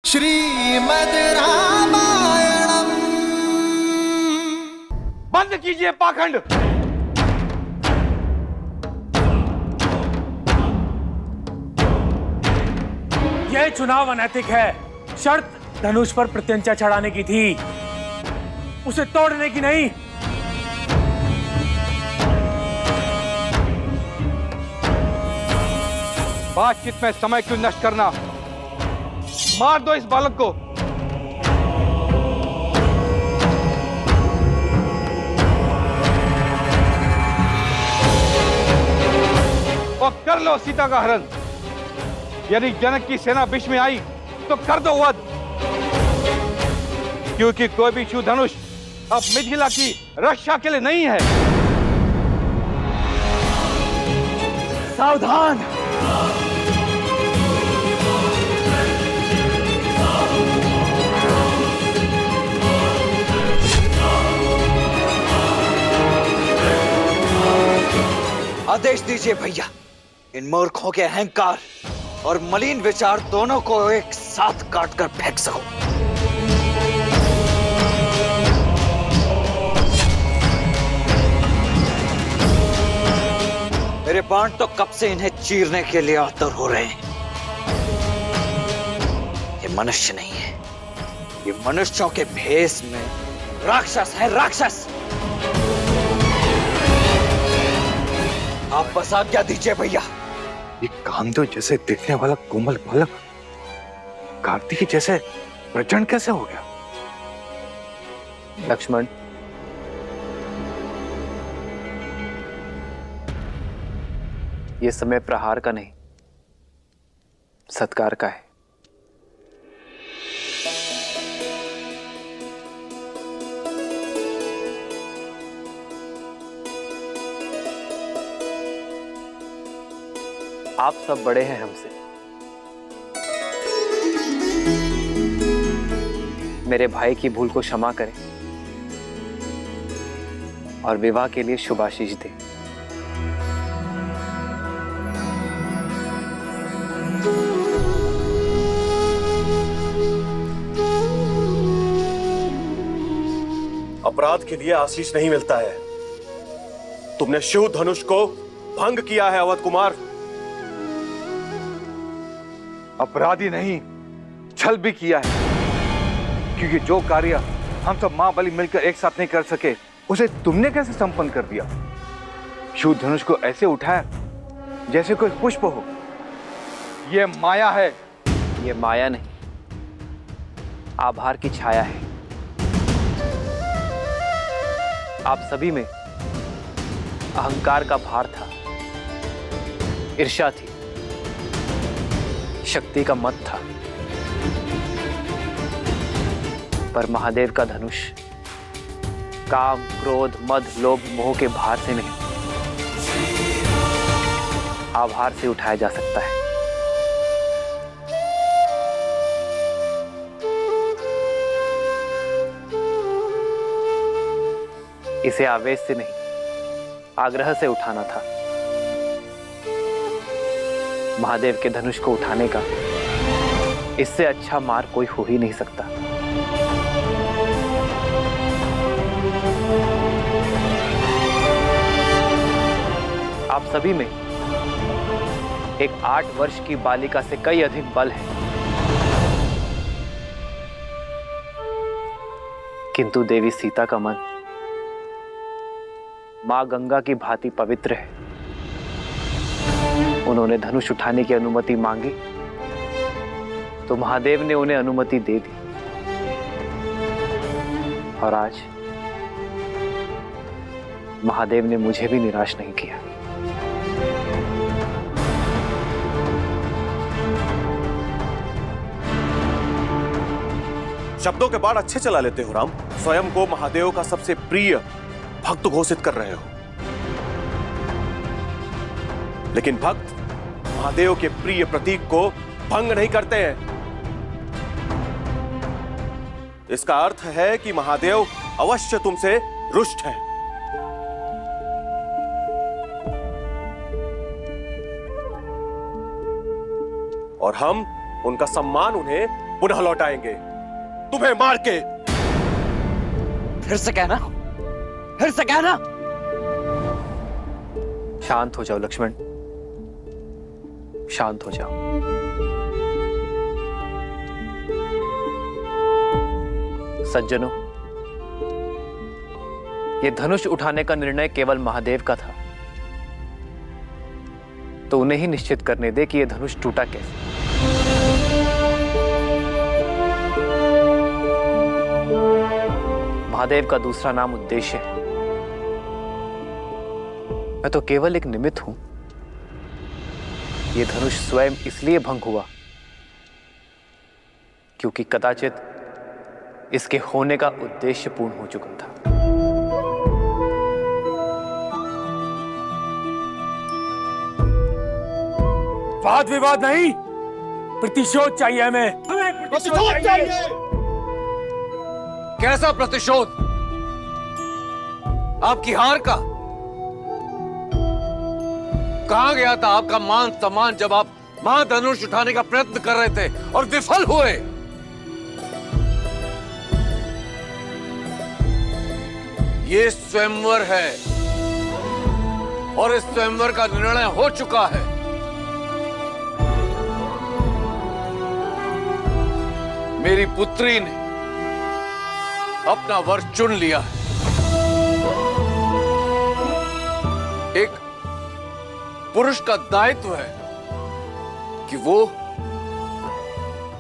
श्रीमद् रामायणम। बंद कीजिए पाखंड। यह चुनाव अनैतिक है। शर्त धनुष पर प्रत्यंचा चढ़ाने की थी, उसे तोड़ने की नहीं। बातचीत में समय क्यों नष्ट करना? मार दो इस बालक को। और कर लो सीता का हरण। यदि जनक की सेना बीच में आई तो कर दो वध, क्योंकि कोई भी शिव धनुष अब मिथिला की रक्षा के लिए नहीं है। सावधान! आदेश दीजिए भैया, इन मूर्खों के अहंकार और मलिन विचार दोनों को एक साथ काटकर फेंक सको। मेरे बाण तो कब से इन्हें चीरने के लिए आतुर हो रहे हैं। ये मनुष्य नहीं है, ये मनुष्यों के भेष में राक्षस है, राक्षस। आप बस आज्ञा दीजिए भैया। ये कामदेव जैसे दिखने वाला कोमल बालक कार्तिकी जैसे प्रचंड कैसे हो गया? लक्ष्मण, ये समय प्रहार का नहीं, सत्कार का है। आप सब बड़े हैं हमसे। मेरे भाई की भूल को क्षमा करें और विवाह के लिए शुभाशीष दें। अपराध के लिए आशीष नहीं मिलता है। तुमने शिव धनुष को भंग किया है अवध कुमार। अपराधी नहीं, छल भी किया है, क्योंकि जो कार्य हम सब मां बलि मिलकर एक साथ नहीं कर सके, उसे तुमने कैसे संपन्न कर दिया? शिव धनुष को ऐसे उठाया जैसे कोई पुष्प हो। यह माया है। ये माया नहीं, आभार की छाया है। आप सभी में अहंकार का भार था, ईर्ष्या थी, शक्ति का मत था, पर महादेव का धनुष काम, क्रोध, मद, लोभ, मोह के भार से नहीं, आभार से उठाया जा सकता है। इसे आवेश से नहीं, आग्रह से उठाना था। महादेव के धनुष को उठाने का इससे अच्छा मार्ग कोई हो ही नहीं सकता। आप सभी में एक 8 वर्ष की बालिका से कई अधिक बल है, किंतु देवी सीता का मन मां गंगा की भांति पवित्र है। उन्होंने धनुष उठाने की अनुमति मांगी तो महादेव ने उन्हें अनुमति दे दी, और आज महादेव ने मुझे भी निराश नहीं किया। शब्दों के बाढ़ अच्छे चला लेते हो राम। स्वयं को महादेव का सबसे प्रिय भक्त घोषित कर रहे हो, लेकिन भक्त महादेव के प्रिय प्रतीक को भंग नहीं करते हैं। इसका अर्थ है कि महादेव अवश्य तुमसे रुष्ट हैं। और हम उनका सम्मान उन्हें पुनः लौटाएंगे, तुम्हें मार के। फिर से कहना, फिर से कहना। शांत हो जाओ लक्ष्मण, शांत हो जाओ। सज्जनों, यह धनुष उठाने का निर्णय केवल महादेव का था, तो उन्हें ही निश्चित करने दे कि यह धनुष टूटा कैसे। महादेव का दूसरा नाम उद्देश्य है। मैं तो केवल एक निमित्त हूं। यह धनुष स्वयं इसलिए भंग हुआ क्योंकि कदाचित इसके होने का उद्देश्य पूर्ण हो चुका था। वाद विवाद नहीं, प्रतिशोध चाहिए हमें प्रतिशोध चाहिए। कैसा प्रतिशोध? आपकी हार का? कहां गया था आपका मान सम्मान जब आप महाधनुष उठाने का प्रयत्न कर रहे थे और विफल हुए? ये स्वयंवर है और इस स्वयंवर का निर्णय हो चुका है। मेरी पुत्री ने अपना वर चुन लिया है। एक पुरुष का दायित्व है कि वो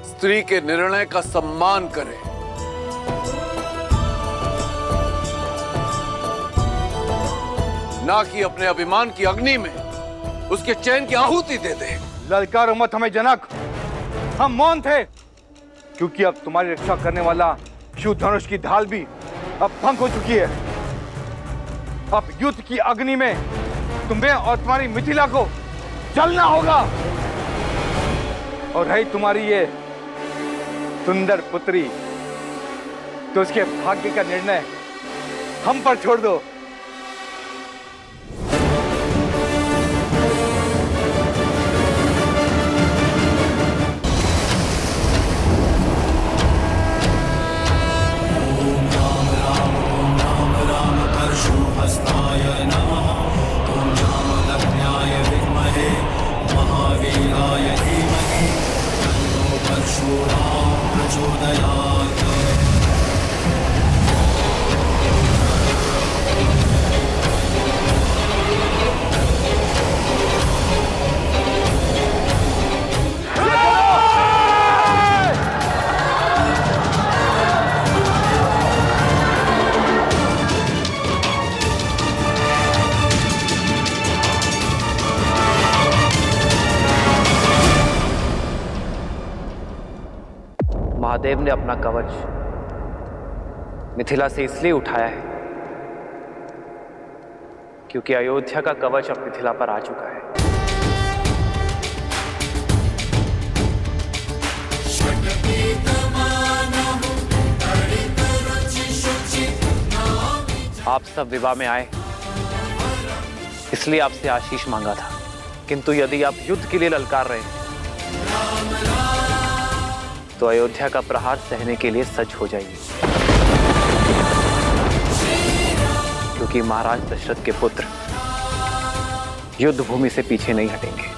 स्त्री के निर्णय का सम्मान करे, ना कि अपने अभिमान की अग्नि में उसके चैन की आहुति दे दे। ललकारो मत हमें जनक, हम मौन थे क्योंकि अब तुम्हारी रक्षा करने वाला शिव धनुष की ढाल भी अब भंग हो चुकी है। अब युद्ध की अग्नि में तुम्हें और तुम्हारी मिथिला को जलना होगा। और रही तुम्हारी ये सुंदर पुत्री, तो उसके भाग्य का निर्णय हम पर छोड़ दो। महादेव ने अपना कवच मिथिला से इसलिए उठाया है क्योंकि अयोध्या का कवच अब मिथिला पर आ चुका है। आप सब विवाह में आए इसलिए आपसे आशीष मांगा था, किंतु यदि आप युद्ध के लिए ललकार रहे हैं तो अयोध्या का प्रहार सहने के लिए सज्ज हो जाइए, क्योंकि महाराज दशरथ के पुत्र युद्ध भूमि से पीछे नहीं हटेंगे।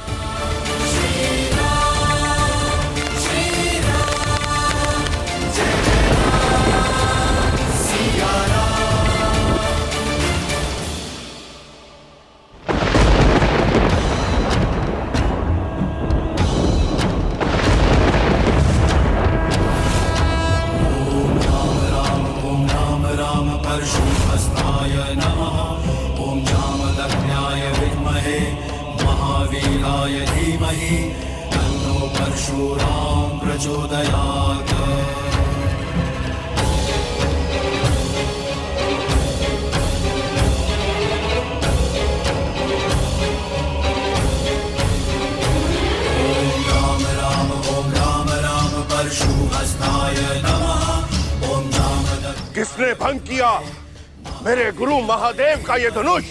किसने भंग किया मेरे गुरु महादेव का ये धनुष?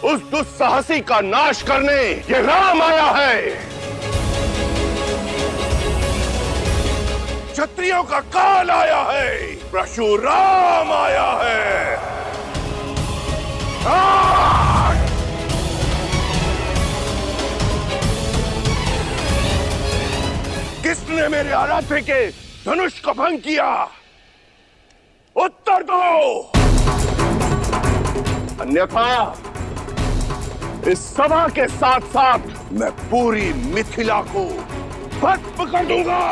उस दुस्साहसी का नाश करने ये राम आया है। क्षत्रियों का काल आया है, परशुराम आया है। किसने मेरे आराध्य के धनुष को भंग किया? उत्तर दो, अन्यथा इस सभा के साथ साथ मैं पूरी मिथिला को भस्म कर दूंगा।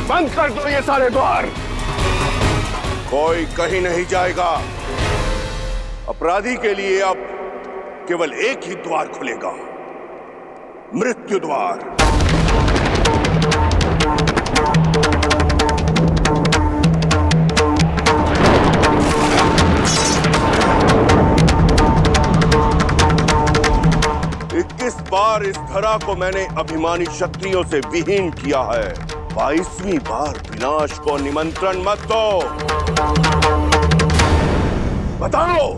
बंद कर दो ये सारे द्वार, कोई कहीं नहीं जाएगा। अपराधी के लिए अब केवल एक ही द्वार खुलेगा, मृत्यु द्वार। बार इस धरा को मैंने अभिमानी क्षत्रियों से विहीन किया है, 22वीं बार विनाश को निमंत्रण मत दो। बताओ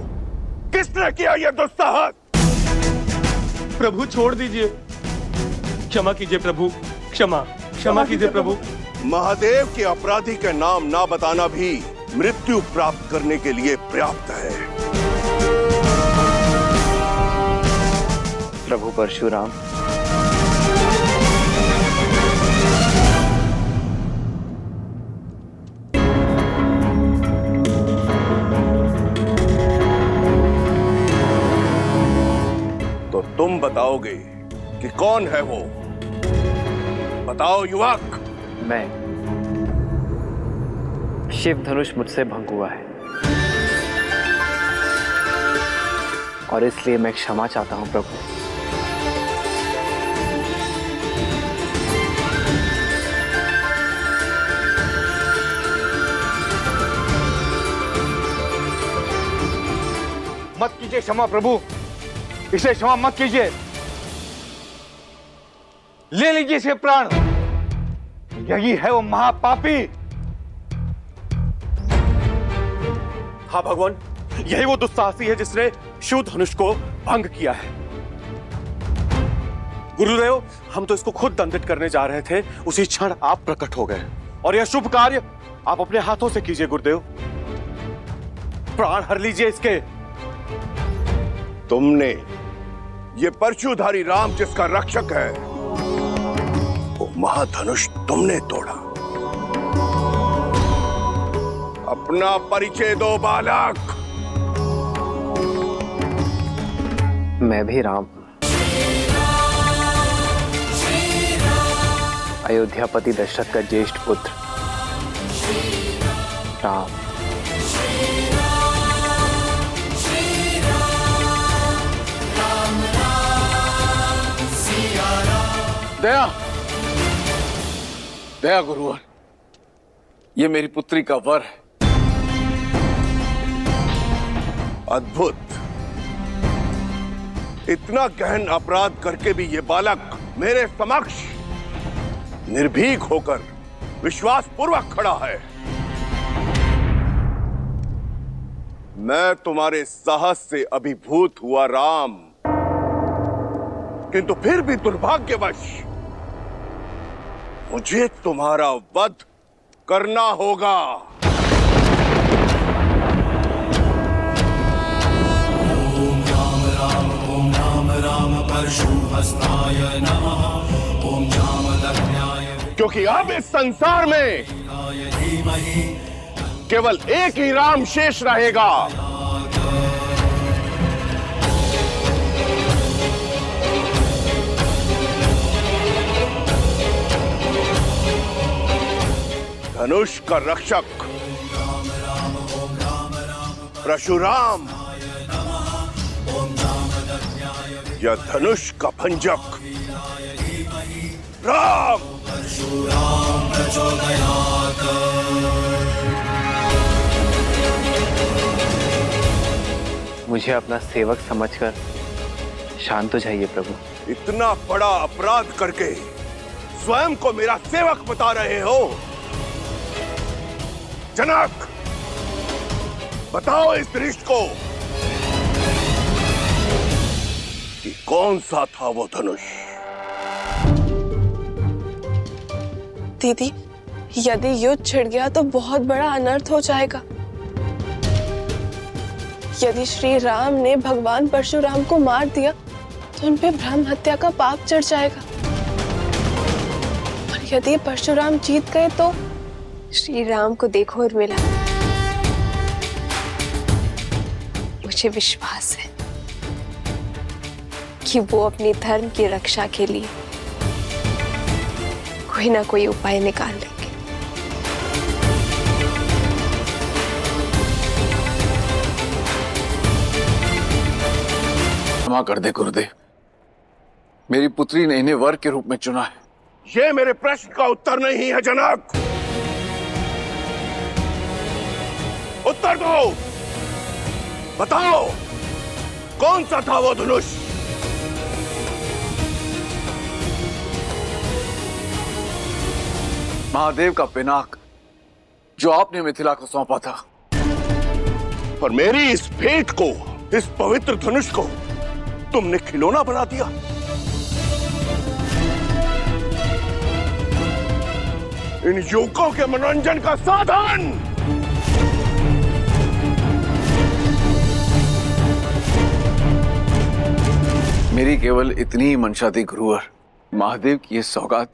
किसने किया यह दुस्साहस? प्रभु छोड़ दीजिए, क्षमा कीजिए प्रभु, क्षमा कीजिए प्रभु। महादेव के अपराधी के नाम ना बताना भी मृत्यु प्राप्त करने के लिए पर्याप्त है। प्रभु परशुराम, तो तुम बताओगे कि कौन है वो? बताओ युवक। मैं, शिव धनुष मुझसे भंग हुआ है और इसलिए मैं क्षमा चाहता हूं प्रभु। मत कीजिए क्षमा प्रभु, इसे क्षमा मत कीजिए। ले लीजिए इसे प्राण, यही है वो महापापी। हाँ भगवान, यही वो दुस्साहसी है जिसने शिव धनुष को भंग किया है। गुरुदेव, हम तो इसको खुद दंडित करने जा रहे थे, उसी क्षण आप प्रकट हो गए और यह शुभ कार्य आप अपने हाथों से कीजिए गुरुदेव। प्राण हर लीजिए इसके। तुमने ये परशुधारी राम जिसका रक्षक है, वो महाधनुष तुमने तोड़ा। अपना परिचय दो बालक। मैं भी राम, अयोध्यापति दशरथ का ज्येष्ठ पुत्र राम। दया, दया गुरुवर, ये मेरी पुत्री का वर है। अद्भुत, इतना गहन अपराध करके भी ये बालक मेरे समक्ष निर्भीक होकर विश्वास पूर्वक खड़ा है। मैं तुम्हारे साहस से अभिभूत हुआ राम, किंतु फिर भी दुर्भाग्यवश मुझे तुम्हारा वध करना होगा। ओम राम परशुहस्ताय नमः। ओम जामदग्न्याय क्योंकि अब इस संसार में धीमहि केवल एक ही राम शेष रहेगा। धनुष का रक्षक परशुराम या धनुष का भंजक राम। मुझे अपना सेवक समझकर शांत हो जाइए प्रभु। इतना बड़ा अपराध करके स्वयं को मेरा सेवक बता रहे हो? जनक, बताओ इस दृष्ट को। कि कौन सा था वो धनुष। दीदी, यदि युद्ध छिड़ गया तो बहुत बड़ा अनर्थ हो जाएगा। यदि श्री राम ने भगवान परशुराम को मार दिया तो उन पे ब्रह्म हत्या का पाप चढ़ जाएगा। और यदि परशुराम जीत गए तो श्री राम को देखो उर्मिला, मुझे विश्वास है कि वो अपने धर्म की रक्षा के लिए कोई ना कोई उपाय निकाल लेंगे। क्षमा कर दे गुरुदेव, मेरी पुत्री ने इन्हें वर के रूप में चुना है। ये मेरे प्रश्न का उत्तर नहीं है जनक। उत्तर दो, बताओ कौन सा था वो धनुष। महादेव का पिनाक जो आपने मिथिला को सौंपा था। पर मेरी इस भेंट को, इस पवित्र धनुष को तुमने खिलौना बना दिया। इन युवकों के मनोरंजन का साधन। मेरी केवल इतनी ही मंशा थी गुरुवर, महादेव की ये सौगात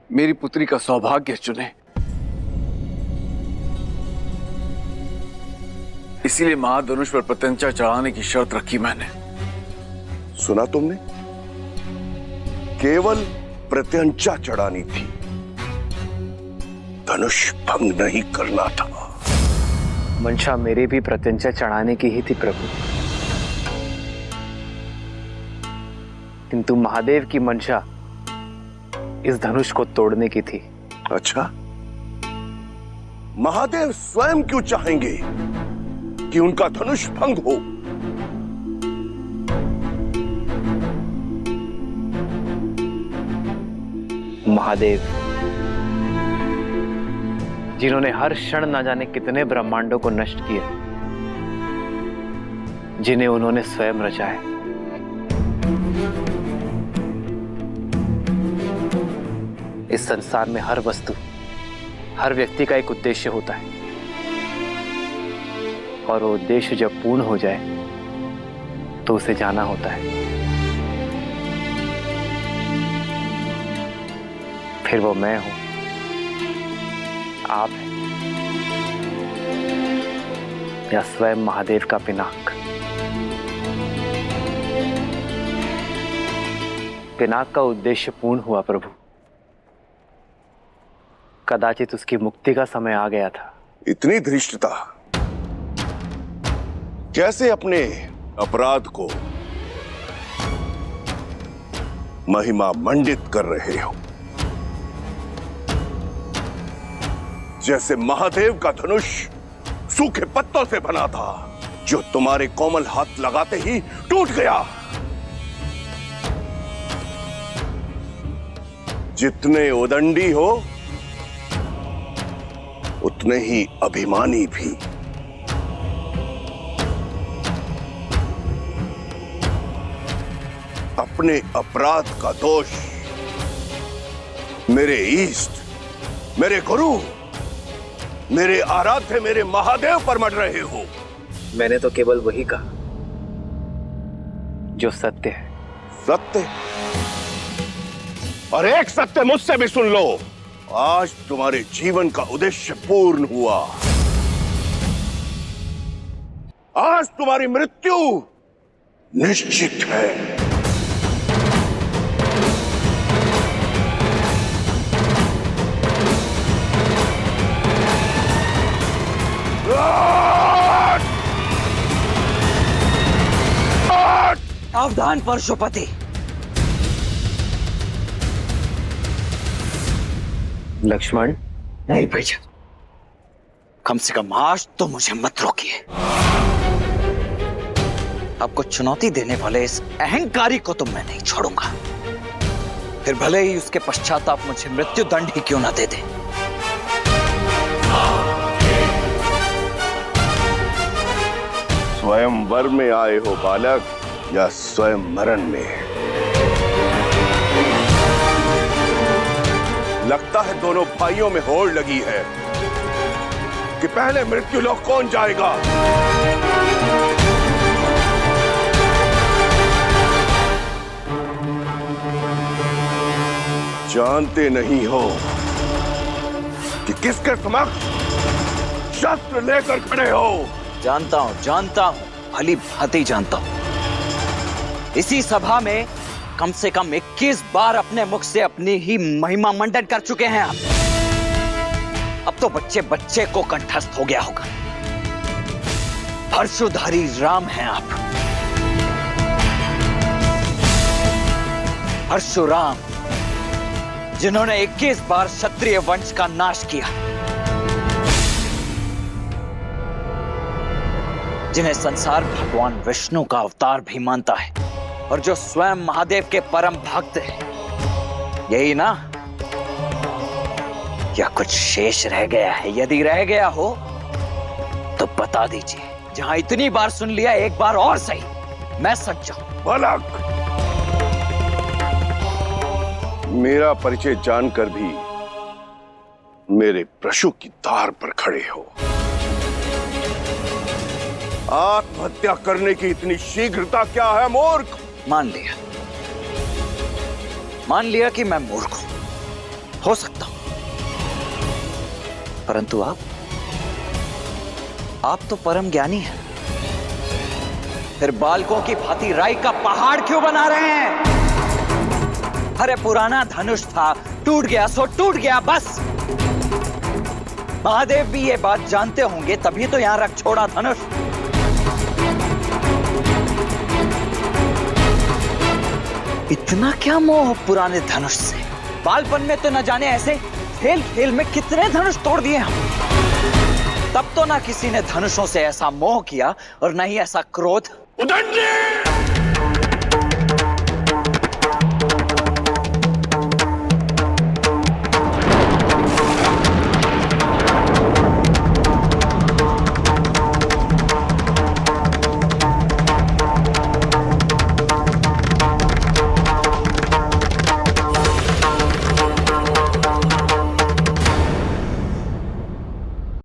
मेरी पुत्री का सौभाग्य चुने। इसीलिए महाधनुष पर प्रत्यंचा चढ़ाने की शर्त रखी मैंने। सुना तुमने, केवल प्रत्यंचा चढ़ानी थी, धनुष भंग नहीं करना था। मंशा मेरे भी प्रत्यंचा चढ़ाने की ही थी प्रभु, किंतु महादेव की मंशा इस धनुष को तोड़ने की थी। अच्छा, महादेव स्वयं क्यों चाहेंगे कि उनका धनुष भंग हो? महादेव जिन्होंने हर क्षण न जाने कितने ब्रह्मांडों को नष्ट किया, जिन्हें उन्होंने स्वयं रचा है। इस संसार में हर वस्तु, हर व्यक्ति का एक उद्देश्य होता है, और वो उद्देश्य जब पूर्ण हो जाए तो उसे जाना होता है। फिर वो मैं हूं, आप हैं, या स्वयं महादेव का पिनाक। पिनाक का उद्देश्य पूर्ण हुआ प्रभु, कदाचित उसकी मुक्ति का समय आ गया था। इतनी धृष्टता, कैसे अपने अपराध को महिमा मंडित कर रहे हो? जैसे महादेव का धनुष सूखे पत्तों से बना था, जो तुम्हारे कोमल हाथ लगाते ही टूट गया। जितने उदंडी हो उतने ही अभिमानी भी। अपने अपराध का दोष मेरे ईष्ट, मेरे गुरु, मेरे आराध्य, मेरे महादेव पर मढ़ रहे हो। मैंने तो केवल वही कहा जो सत्य है। सत्य? और एक सत्य मुझसे भी सुन लो, आज तुम्हारे जीवन का उद्देश्य पूर्ण हुआ। आज तुम्हारी मृत्यु निश्चित है। सावधान परशुपति, लक्ष्मण। नहीं भैया, कम से कम आज तो मुझे मत रोकिए। आपको चुनौती देने वाले इस अहंकारी को तो मैं नहीं छोड़ूंगा, फिर भले ही उसके पश्चात आप मुझे मृत्यु दंड ही क्यों ना दे दे। स्वयंवर में आए हो बालक, या स्वयं मरण में। लगता है दोनों भाइयों में होड़ लगी है कि पहले मृत्यु लोक कौन जाएगा। जानते नहीं हो कि किसके समक्ष शस्त्र लेकर खड़े हो। जानता हूं, भली भांति जानता हूं। इसी सभा में कम से कम 21 बार अपने मुख से अपनी ही महिमा मंडन कर चुके हैं आप। अब तो बच्चे बच्चे को कंठस्थ हो गया होगा। परशुधारी राम हैं आप, परशुराम, जिन्होंने 21 बार क्षत्रिय वंश का नाश किया, जिन्हें संसार भगवान विष्णु का अवतार भी मानता है और जो स्वयं महादेव के परम भक्त हैं। यही ना? या कुछ शेष रह गया है? यदि रह गया हो तो बता दीजिए। जहां इतनी बार सुन लिया, एक बार और सही, मैं सच जाऊं। बालक, मेरा परिचय जानकर भी मेरे प्रश्न की तार पर खड़े हो। आत्महत्या करने की इतनी शीघ्रता क्या है मूर्ख? मान लिया कि मैं मूर्ख हो सकता हूं, परंतु आप तो परम ज्ञानी हैं। फिर बालकों की भांति राई का पहाड़ क्यों बना रहे हैं? अरे पुराना धनुष था, टूट गया सो टूट गया, बस। महादेव भी ये बात जानते होंगे, तभी तो यहां रख छोड़ा धनुष। इतना क्या मोह पुराने धनुष से? बालपन में तो न जाने ऐसे खेल खेल में कितने धनुष तोड़ दिए हम। तब तो ना किसी ने धनुषों से ऐसा मोह किया और न ही ऐसा क्रोध।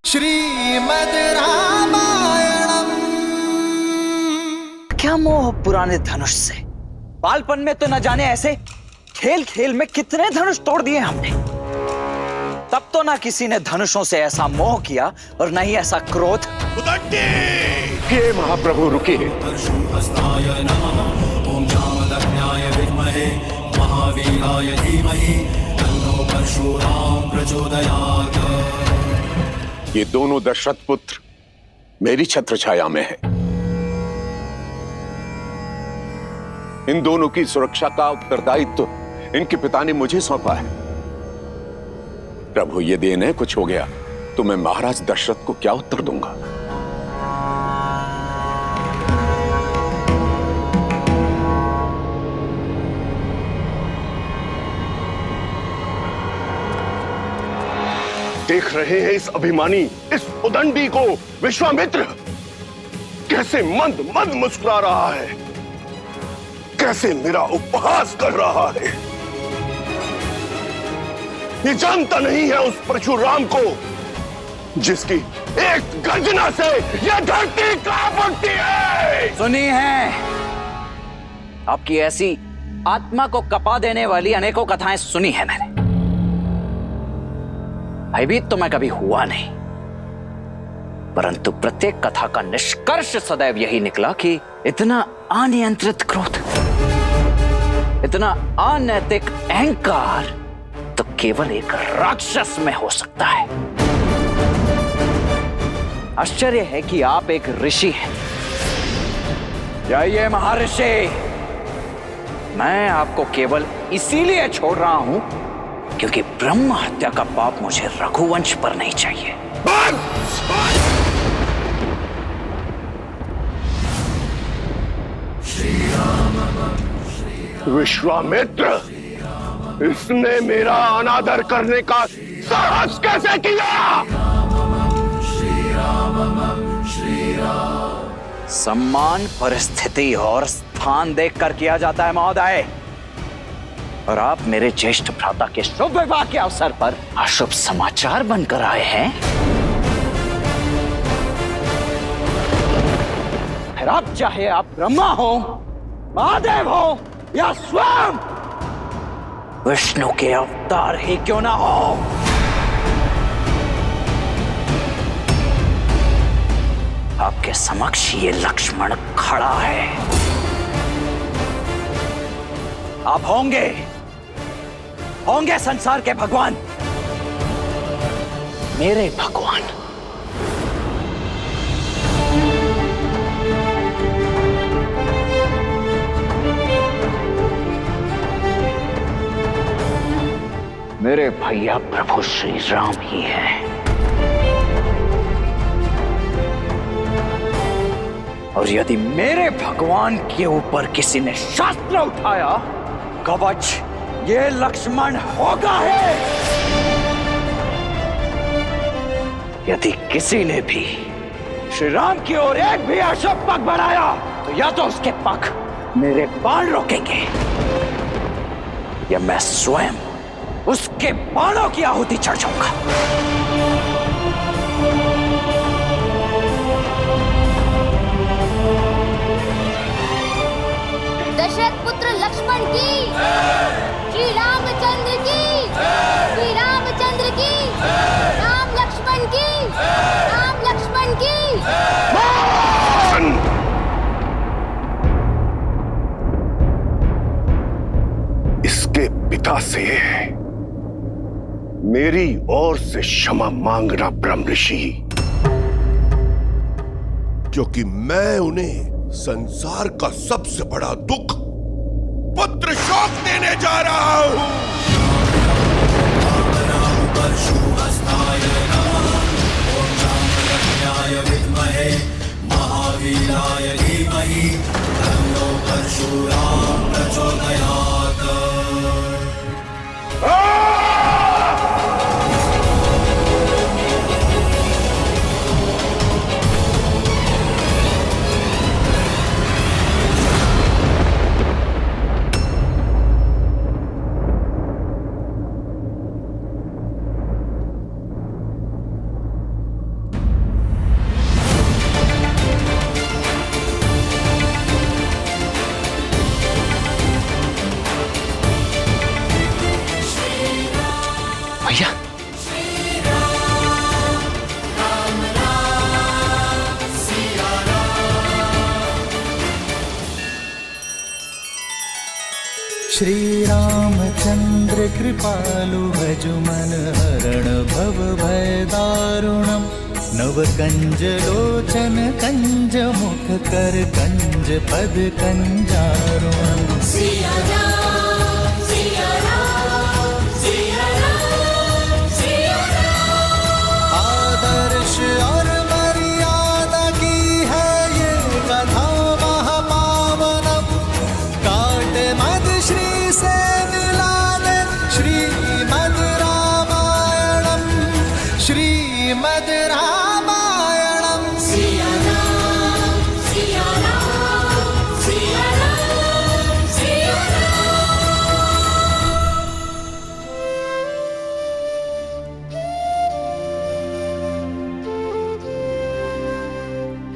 श्रीमद् रामायणम। क्या मोह पुराने धनुष से? बालपन में तो न जाने ऐसे खेल खेल में कितने धनुष तोड़ दिए हमने। तब तो ना किसी ने धनुषों से ऐसा मोह किया और न ही ऐसा क्रोध। हे महाप्रभु रुकिए। परशुहस्ताय नमः। ओम जामदग्न्याय विद्महे महावीराय धीमहि तन्नो परशुराम प्रचोदयात्। ये दोनों दशरथ पुत्र मेरी छत्र छाया में है। इन दोनों की सुरक्षा का उत्तरदायित्व इनके पिता ने मुझे सौंपा है। प्रभु, ये देन है, कुछ हो गया तो मैं महाराज दशरथ को क्या उत्तर दूंगा? देख रहे हैं इस अभिमानी, इस उदंडी को विश्वामित्र कैसे मंद मंद मुस्कुरा रहा है, कैसे मेरा उपहास कर रहा है। ये जानता नहीं है उस परशुराम को जिसकी एक गर्जना से यह धरती कांप उठती है। सुनी है आपकी ऐसी आत्मा को कपा देने वाली अनेकों कथाएं सुनी है मैंने। भयभीत तो मैं कभी हुआ नहीं, परंतु प्रत्येक कथा का निष्कर्ष सदैव यही निकला कि इतना अनियंत्रित क्रोध, इतना अनैतिक अहंकार तो केवल एक राक्षस में हो सकता है। आश्चर्य है कि आप एक ऋषि हैं। जाइए महर्षि, मैं आपको केवल इसीलिए छोड़ रहा हूं क्योंकि ब्रह्म हत्या का पाप मुझे रघुवंश पर नहीं चाहिए। विश्वामित्र, इसने मेरा अनादर करने का साहस कैसे किया? सम्मान, परिस्थिति और स्थान देखकर किया जाता है महोदय। और आप मेरे ज्येष्ठ भ्राता के शुभ विवाह के अवसर पर अशुभ समाचार बनकर आए हैं। फिर अब चाहे आप ब्रह्मा हो, महादेव हो या स्वयं विष्णु के अवतार ही क्यों ना हो, आपके समक्ष ये लक्ष्मण खड़ा है। आप होंगे संसार के भगवान, मेरे भगवान। मेरे भैया प्रभु श्री राम ही हैं। और यदि मेरे भगवान के ऊपर किसी ने शास्त्र उठाया, कवच ये लक्ष्मण होगा है। यदि किसी ने भी श्री राम की ओर एक भी अशुभ पग बढ़ाया, तो या तो उसके पग मेरे बाण रोकेंगे, या मैं स्वयं उसके बाणों की आहुति चढ़ जाऊंगा। दशरथ पुत्र लक्ष्मण की, श्री रामचंद्र की, श्री रामचंद्र की, राम लक्ष्मण की, राम लक्ष्मण की। इसके पिता से मेरी ओर से क्षमा मांगना ब्रह्म ऋषि, क्योंकि मैं उन्हें संसार का सबसे बड़ा दुख पुत्र शोक देने जा रहा हूं। विद्महे महावीराय धीमहि तन्नो परशुराम प्रचोदयात्। भैया, श्री रामचंद्र कृपालु भजु मन हरण भव भय दारुणम। नव कंज लोचन कंज मुख कर कंज पद कंजारुणम। सिया राम, सिया राम, सिया राम, सिया राम। आदर्श और मर्यादा की है ये कथा महापावनम। काट मद श्री से मिला दे श्रीमद् रामायणम, श्रीमद् रामायणम। सिया राम, सिया राम, सिया राम, सिया राम।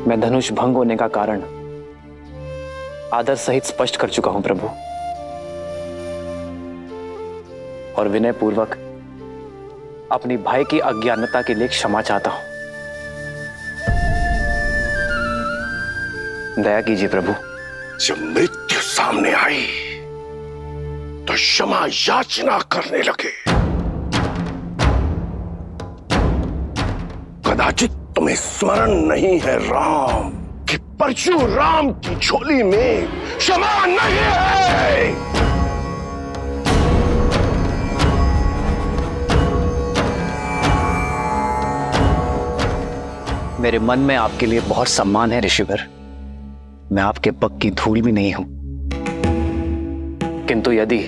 मैं धनुष भंग होने का कारण आदर सहित स्पष्ट कर चुका हूं प्रभु, और विनय पूर्वक अपनी भाई की अज्ञानता के लिए क्षमा चाहता हूं। दया कीजिए प्रभु। जब मृत्यु सामने आई तो क्षमा याचना करने लगे। कदाचित तुम्हें स्मरण नहीं है राम, कि परशुराम की झोली में क्षमा नहीं है। मेरे मन में आपके लिए बहुत सम्मान है ऋषिवर। मैं आपके पग की धूल भी नहीं हूं, किंतु यदि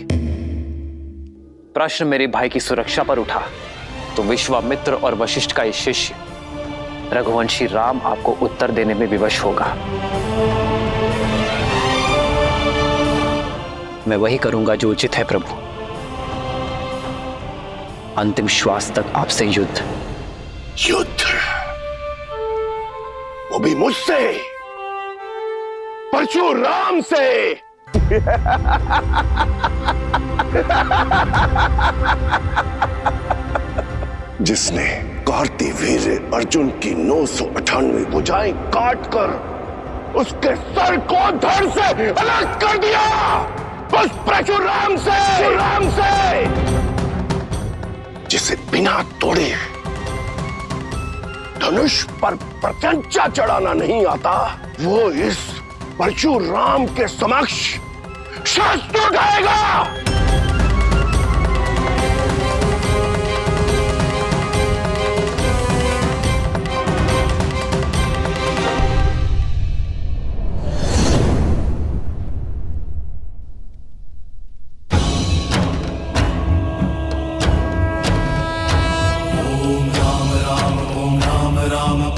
प्रश्न मेरे भाई की सुरक्षा पर उठा तो विश्वामित्र और वशिष्ठ का ये शिष्य रघुवंशी राम आपको उत्तर देने में विवश होगा। मैं वही करूंगा जो उचित है प्रभु। अंतिम श्वास तक आपसे युद्ध। युद्ध? वो भी मुझसे, परशुराम से। जिसने कार्तिवीर्य अर्जुन की 998 भुजाएं काटकर उसके सर को धड़ से अलग कर दिया, उस परशुराम से जिसे बिना तोड़े धनुष पर प्रत्यंचा चढ़ाना नहीं आता, वो इस परशुराम के समक्ष शस्त्र उठाएगा।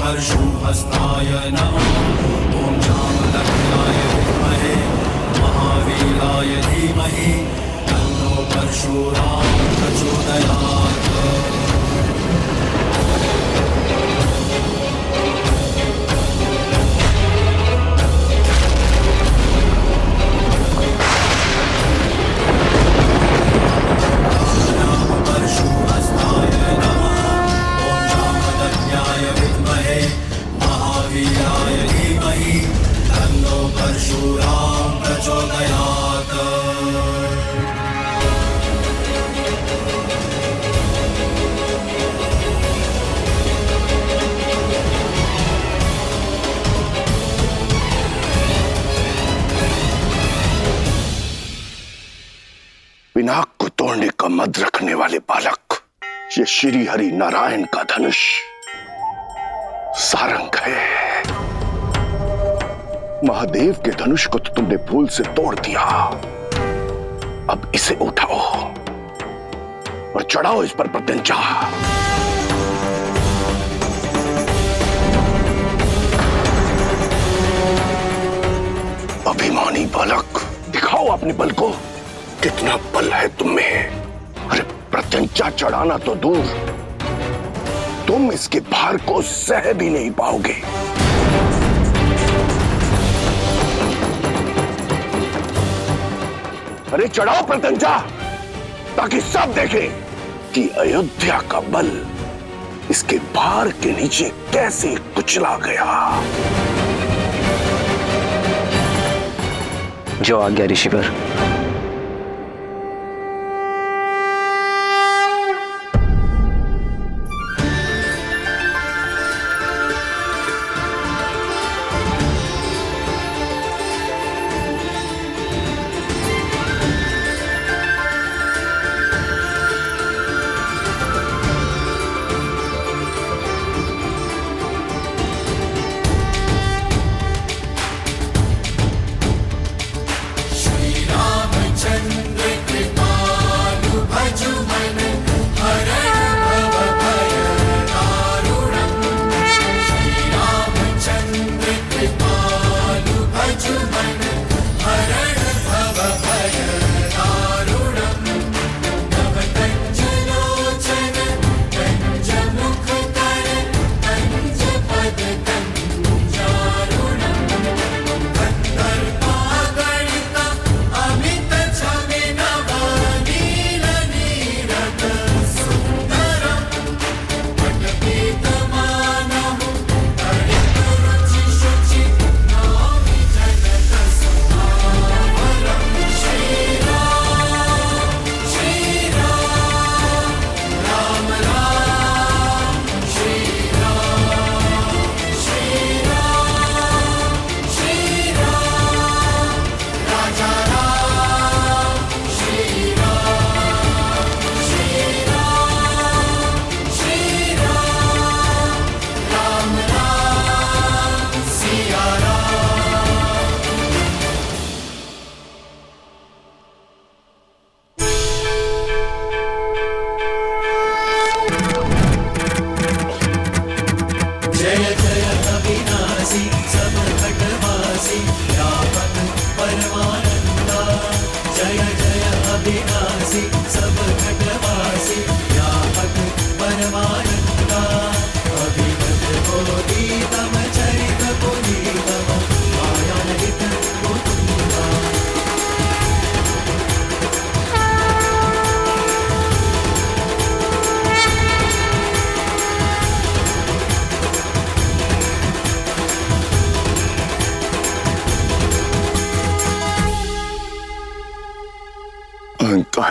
परशुहस्ताय नमः। ओम जामदग्न्याय विद्महे महावीराय धीमहि तन्नो परशुराम प्रचोदयात्। परशुहस्ताय नमः। ओम जामदग्न्याय विद्महे महावीराय धीमहि तन्नो परशुराम प्रचोदयात्। पिनाक को तोड़ने का मद रखने वाले बालक, ये श्री हरि नारायण का धनुष सारंग है। महादेव के धनुष को तो तुमने भूल से तोड़ दिया, अब इसे उठाओ और चढ़ाओ इस पर प्रत्यंचा। अभिमानी बालक, दिखाओ अपने बल को, कितना बल है तुम में। अरे प्रत्यंचा चढ़ाना तो दूर, तुम इसके भार को सह भी नहीं पाओगे। अरे चढ़ाओ प्रत्यंचा, ताकि सब देखें कि अयोध्या का बल इसके भार के नीचे कैसे कुचला गया। जो आज्ञा ऋषिवर। श्री राम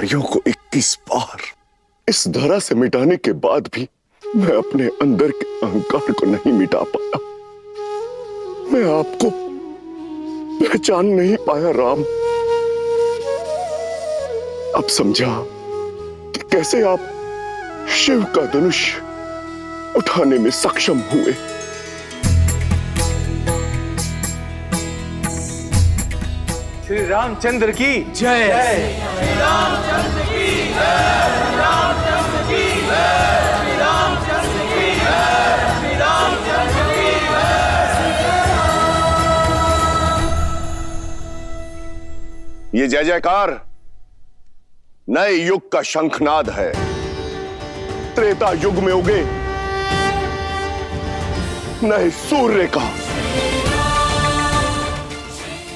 चिंगारियों को 21 बार इस धरा से मिटाने के बाद भी मैं अपने अंदर के अहंकार को नहीं मिटा पाया। मैं आपको पहचान नहीं पाया राम। अब समझा कि कैसे आप शिव का धनुष उठाने में सक्षम हुए। श्री रामचंद्र की जय। श्री रामचंद्र की जय, श्री रामचंद्र की जय, श्री रामचंद्र की जय, श्री रामचंद्र की जय। ये जय जयकार नए युग का शंखनाद है। त्रेता युग में उगे नए सूर्य का।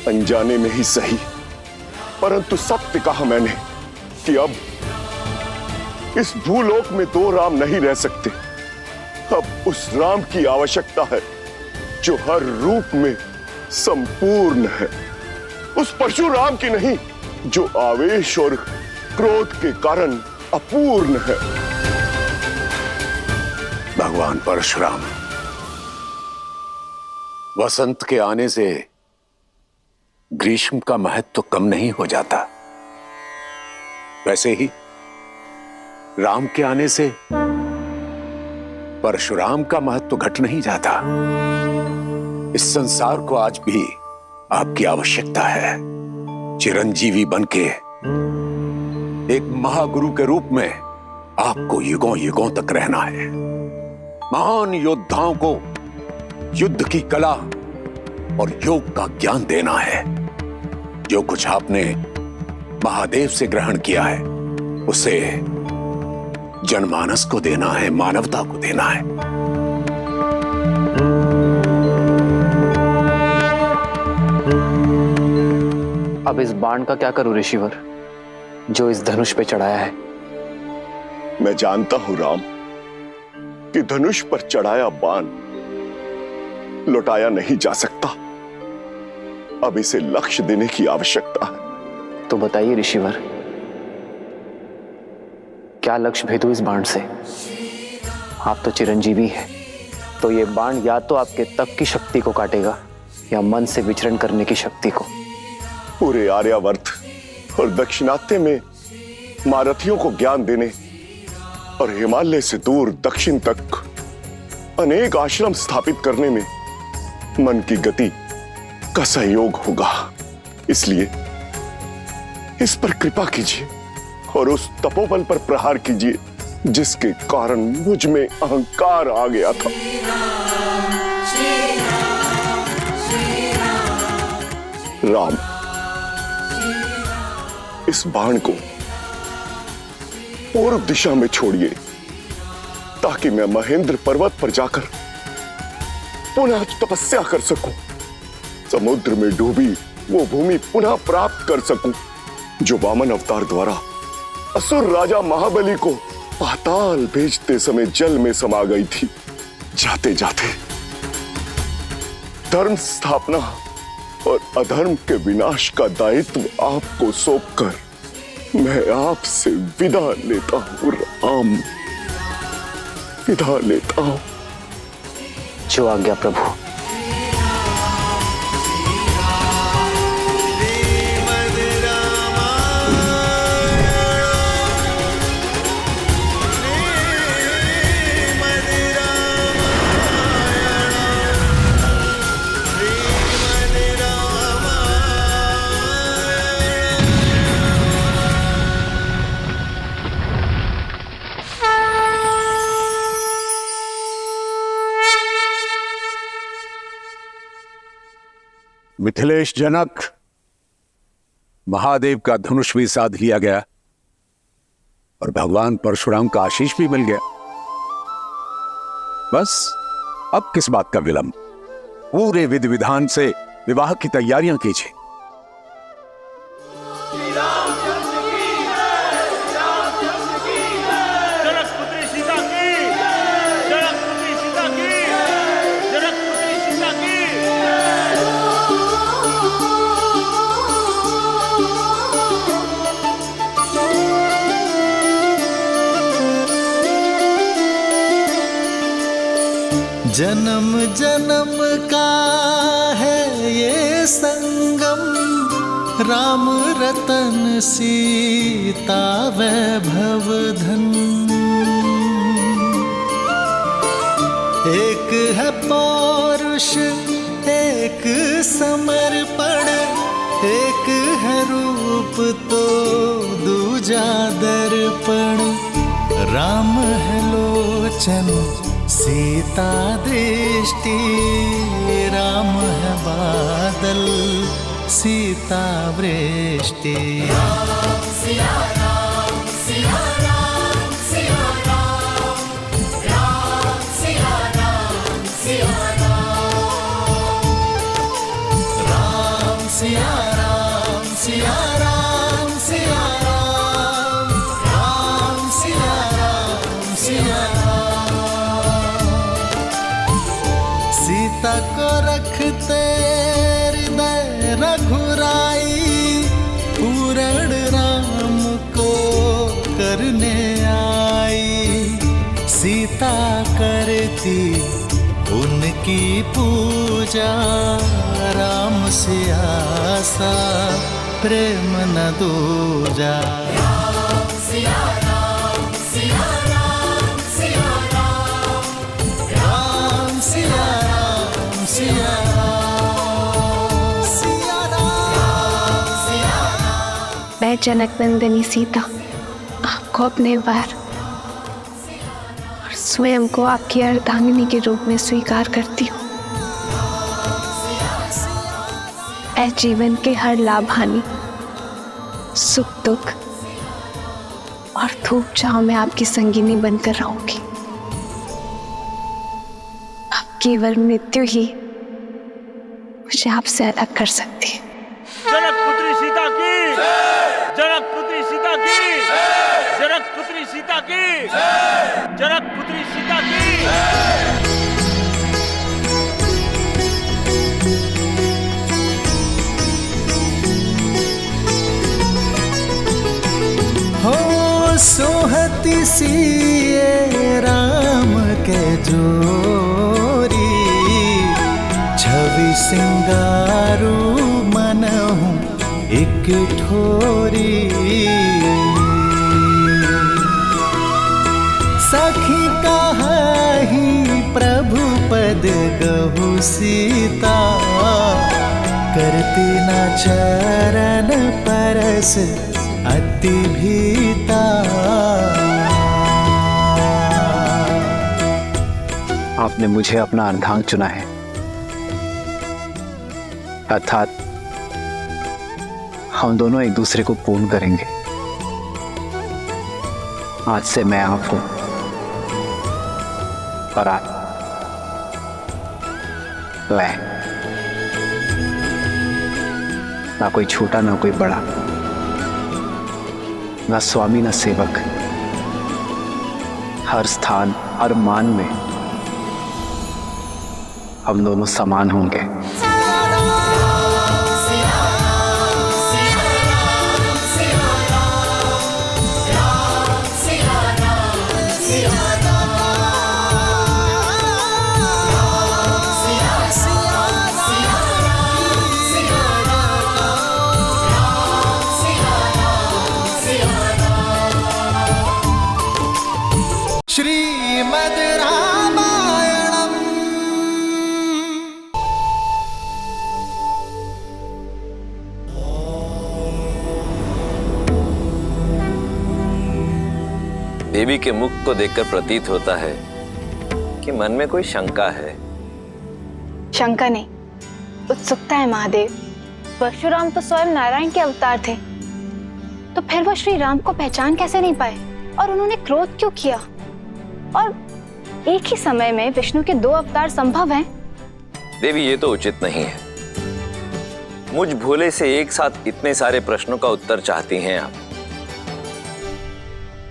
अनजाने में ही सही, परंतु सत्य कहा मैंने कि अब इस भूलोक में दो राम नहीं रह सकते। अब उस राम की आवश्यकता है जो हर रूप में संपूर्ण है। उस परशुराम की नहीं जो आवेश और क्रोध के कारण अपूर्ण है। भगवान परशुराम, वसंत के आने से ग्रीष्म का महत्व तो कम नहीं हो जाता, वैसे ही राम के आने से परशुराम का महत्व तो घट नहीं जाता। इस संसार को आज भी आपकी आवश्यकता है। चिरंजीवी बनके एक महागुरु के रूप में आपको युगों युगों तक रहना है। महान योद्धाओं को युद्ध की कला और योग का ज्ञान देना है। जो कुछ आपने महादेव से ग्रहण किया है उसे जनमानस को देना है, मानवता को देना है। अब इस बाण का क्या करूं ऋषिवर, जो इस धनुष पे चढ़ाया है? मैं जानता हूं राम कि धनुष पर चढ़ाया बाण लौटाया नहीं जा सकता। अब इसे लक्ष्य देने की आवश्यकता है। तो बताइए ऋषिवर, क्या लक्ष्य भेदू इस बाण से? आप तो चिरंजीवी हैं, तो ये बाण या तो आपके तप की शक्ति को काटेगा या मन से विचरण करने की शक्ति को। पूरे आर्यावर्त और दक्षिणात्य में महारथियों को ज्ञान देने और हिमालय से दूर दक्षिण तक अनेक आश्रम स्थापित करने में मन की गति का सहयोग होगा। इसलिए इस पर कृपा कीजिए और उस तपोबल पर प्रहार कीजिए जिसके कारण मुझ में अहंकार आ गया था। राम, इस बाण को पूर्व दिशा में छोड़िए ताकि मैं महेंद्र पर्वत पर जाकर पुनः तपस्या कर सकूं। समुद्र में डूबी वो भूमि पुनः प्राप्त कर सकूं जो वामन अवतार द्वारा असुर राजा महाबली को पाताल भेजते समय जल में समा गई थी। जाते जाते धर्म स्थापना और अधर्म के विनाश का दायित्व आपको सौंपकर मैं आपसे विदा लेता हूं राम, विदा लेता हूं। जो आज्ञा प्रभु। मिथिलेश जनक, महादेव का धनुष भी साध लिया गया और भगवान परशुराम का आशीष भी मिल गया। बस अब किस बात का विलंब? पूरे विधि विधान से विवाह की तैयारियां कीजिए। जन्म जन्म का है ये संगम, राम रतन सीता वैभव धन। एक है पौरुष एक समर्पण, एक है रूप तो दूजा दर्पण। राम है लोचन सीता दृष्टि, राम है बादल सीता वृष्टि। राम सिया राम सिया राम सिया राम, राम सिया राम सिया राम, राम सिया राम सिया राम सिया राम, राम सिया राम सिया राम। सीता को रखते हृदय रघुराई, पूरण राम को करने आई। सीता करती उनकी पूजा, राम से आसा प्रेम न दूजा। राम सिया राम सिया राम सिया राम, राम सिया राम सिया राम सिया राम सिया राम। मैं जनक नंदिनी सीता आपको अपने बार और स्वयं को आपकी अर्धांगिनी के रूप में स्वीकार करती हूँ। मैं जीवन के हर लाभ हानि, सुख दुख और धूप छांव में आपकी संगिनी बनकर रहूंगी। अब केवल मृत्यु ही मुझे आपसे अलग कर सकती है। जनक पुत्री सीता की, जनक पुत्री सीता की, जनक पुत्री सीता की, जनक पुत्री सीता की। हो सोहती सिए राम के जोरी, छवि सिंगारू मनहूँ एक ठोरी। सखी कहाही प्रभु पद गहु सीता, करती न चरण परस अति भीता। आपने मुझे अपना अर्धांग चुना है, अर्थात हम दोनों एक दूसरे को पूर्ण करेंगे। आज से मैं आप हूं और आप मैं, ना कोई छोटा ना कोई बड़ा, ना स्वामी ना सेवक। हर स्थान हर मान में हम दोनों समान होंगे। श्रीमद् रामायणम्। देवी के मुख को देखकर प्रतीत होता है कि मन में कोई शंका है। शंका नहीं, उत्सुकता है महादेव। परशुराम तो स्वयं नारायण के अवतार थे, तो फिर वो श्री राम को पहचान कैसे नहीं पाए और उन्होंने क्रोध क्यों किया? और एक ही समय में विष्णु के दो अवतार संभव हैं? देवी ये तो उचित नहीं है। मुझ भोले से एक साथ इतने सारे प्रश्नों का उत्तर चाहती हैं आप।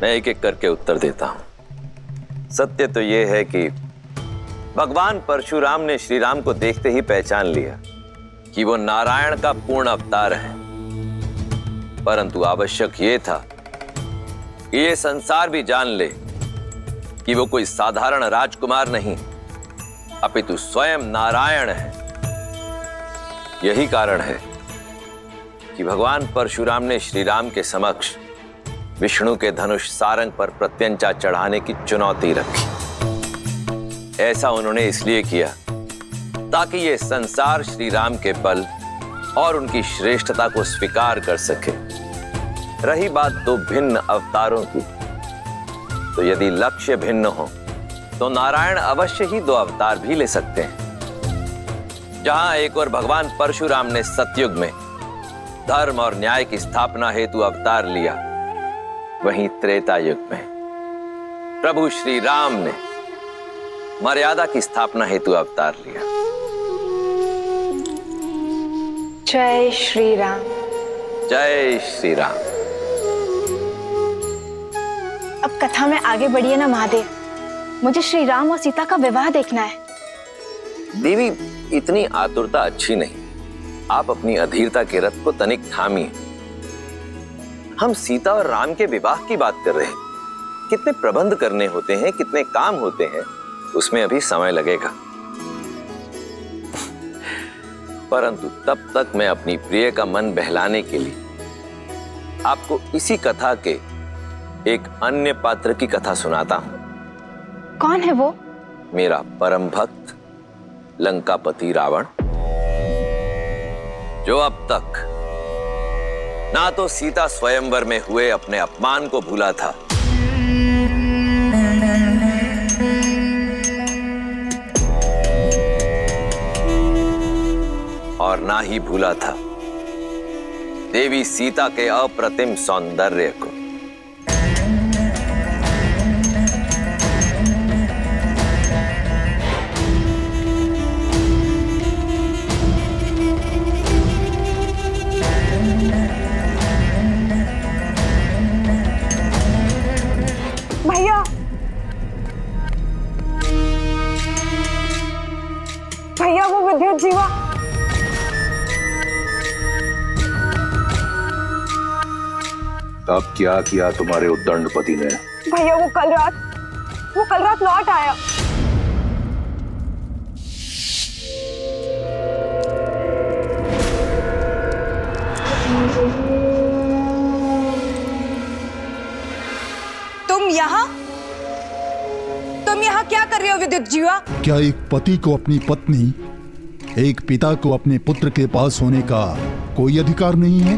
मैं एक एक करके उत्तर देता हूं। सत्य तो यह है कि भगवान परशुराम ने श्री राम को देखते ही पहचान लिया कि वो नारायण का पूर्ण अवतार है, परंतु आवश्यक ये था कि ये संसार भी जान ले कि वो कोई साधारण राजकुमार नहीं, अपितु स्वयं नारायण है। यही कारण है कि भगवान परशुराम ने श्री राम के समक्ष विष्णु के धनुष सारंग पर प्रत्यंचा चढ़ाने की चुनौती रखी। ऐसा उन्होंने इसलिए किया ताकि ये संसार श्री राम के बल और उनकी श्रेष्ठता को स्वीकार कर सके। रही बात दो भिन्न अवतारों की, तो यदि लक्ष्य भिन्न हो तो नारायण अवश्य ही दो अवतार भी ले सकते हैं। जहां एक और भगवान परशुराम ने सतयुग में धर्म और न्याय की स्थापना हेतु अवतार लिया, वहीं त्रेता युग में प्रभु श्री राम ने मर्यादा की स्थापना हेतु अवतार लिया। जय श्री राम। जय श्री राम। अब कथा में आगे बढ़िए ना महादेव, मुझे श्री राम और सीता का विवाह देखना है। देवी, इतनी आतुरता अच्छी नहीं। आप अपनी अधीरता के रथ को तनिक थामिए। हम सीता और राम के विवाह की बात कर रहे हैं। कितने प्रबंध करने होते हैं, कितने काम होते हैं, उसमें अभी समय लगेगा। परंतु तब तक मैं अपनी प्रिय का मन बहलाने के लिए आपको इसी कथा के एक अन्य पात्र की कथा सुनाता हूं। कौन है वो? मेरा परम भक्त लंकापति रावण, जो अब तक ना तो सीता स्वयंवर में हुए अपने अपमान को भूला था, और ना ही भूला था देवी सीता के अप्रतिम सौंदर्य को। भैया, भैया वो विद्युत जीवा। अब क्या किया तुम्हारे उद्दंडपति ने? भैया वो कल रात लौट आया। तुम यहाँ क्या कर रहे हो विद्युत जीवा? क्या एक पति को अपनी पत्नी, एक पिता को अपने पुत्र के पास होने का कोई अधिकार नहीं है?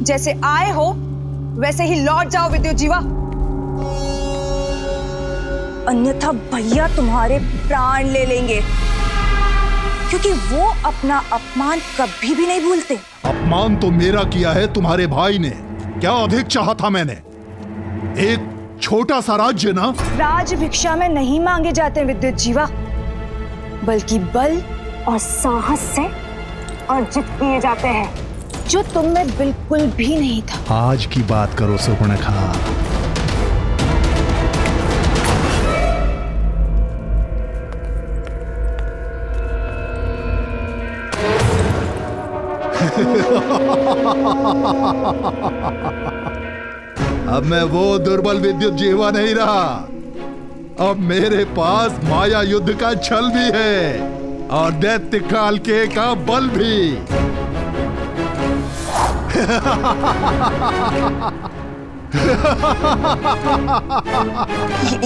जैसे आए हो वैसे ही लौट जाओ विद्युत जीवा, अन्यथा भैया तुम्हारे प्राण ले लेंगे, क्योंकि वो अपना अपमान कभी भी नहीं भूलते। अपमान तो मेरा किया है तुम्हारे भाई ने। क्या अधिक चाहा था मैंने? एक छोटा सा राज्य ना। राज भिक्षा में नहीं मांगे जाते विद्युत जीवा, बल्कि बल और साहस से अर्जित किए जाते हैं, जो तुम में बिल्कुल भी नहीं था। आज की बात करो सुपर्णखा। अब मैं वो दुर्बल विद्युत जीवा नहीं रहा। अब मेरे पास माया युद्ध का छल भी है और दैत्य काल के का बल भी।